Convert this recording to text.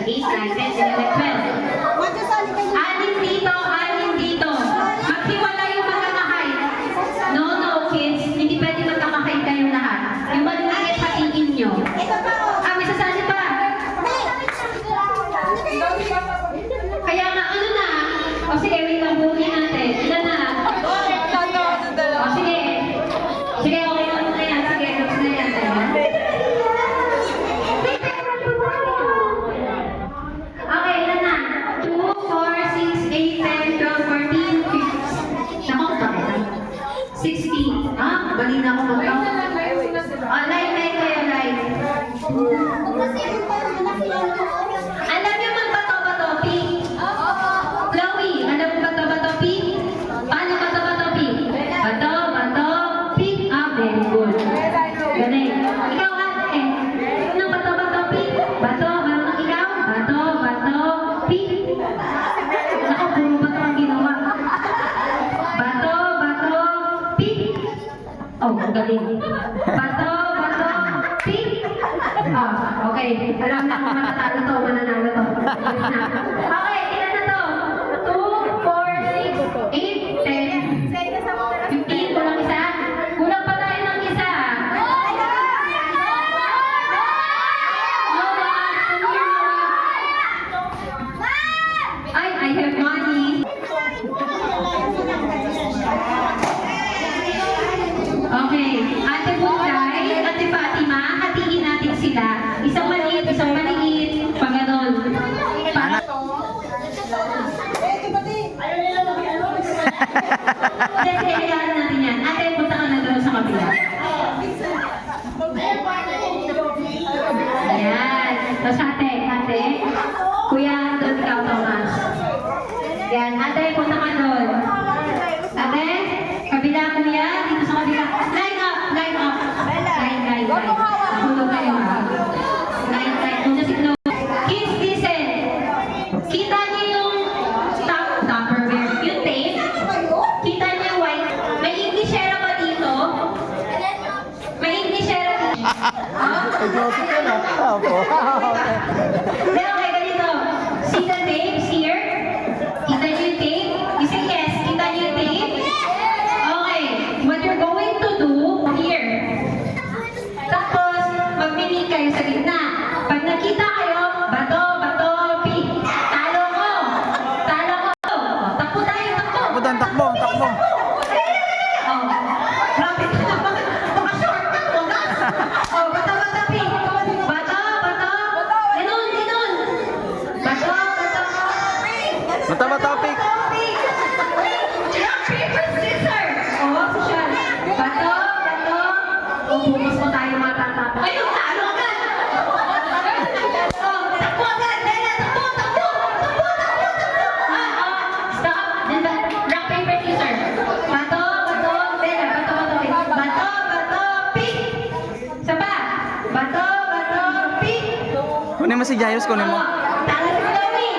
8, 9, 10, 11, 12. Anim dito. Maghiwalay yung magkakahay. No, kids. Hindi pwede magkakahay kayong lahat. Yung maliliit hatiin nyo. May sasali pa. Kaya nga, ano na? O sige, wait lang, buunin natin. Ilan na? O sige. Sige, okay lang na yan. Sige, tapos na yan. Okay, ilan na? 2, 4, 6, 8, 10, 12, 14, 15. Nako, bakit? 16. Bali na ako mag-count. Live kayo, live. Alam niyo magbato-bato, Pi? Chloe, alam mo bato-bato, Pi? Paano bato-bato, Pi? Bato, Pi? Very good. Galing. Ikaw, ate. Anong bato-bato, Pi? Bato, ikaw? Bato, Pi? Ako, puro bato ang ginawa. Bato, Pi? Oh, galing. Bato, Pi? Okay. Alam na kung matatalo to, mananalo to. Okay, ilan na to? 2, 4, 6, 8, 10, 15. Kulang isa? Kulang pa tayo ng isa. I have money. Okay. Ate Bukay, Ate Fatima, hatiin natin sila. Isang maliit. Pag ganon. Kasi kailangan natin yan. Ate, punta ka na doon sa kabila. Ayan. Tapos ate. Kuya, doon ikaw, Thomas. Ayan. Ate, punta ka doon. Ate, kabila kuya. Dito sa kabila. Line up. Line. Tulog kayo ha. Line. Kung si Chloe. Kids, listen. Kita niyo yung Tupperware. Yung tape. Kita niyo yung white. May Englishera ba dito? May Englishera dito? Okay, ganito. See the tapes here? Kita niyo yung tape? You say yes. Kita niyo yung tape? Okay. What you're going to do here. Tapos, magpili kayo sa gitna. Pag nakita kayo, bato, Pi. Talo ko. Takbo tayo. Takbo. Grabe ka naman. Baka shortcut mo, gas. Bato, Pi. Bato. Ganon. Bato, Topic. Rock, paper, scissors. Social. Bato. Bukas mo tayo matatapos. Ayun, talo agad. Takbo agad. Takbo. Stop. Rock, paper, scissors. Bato. Bato, Pi. Saba. Bato, Pi. Kunin mo si Jairus, kunin mo. Talo si Chloe.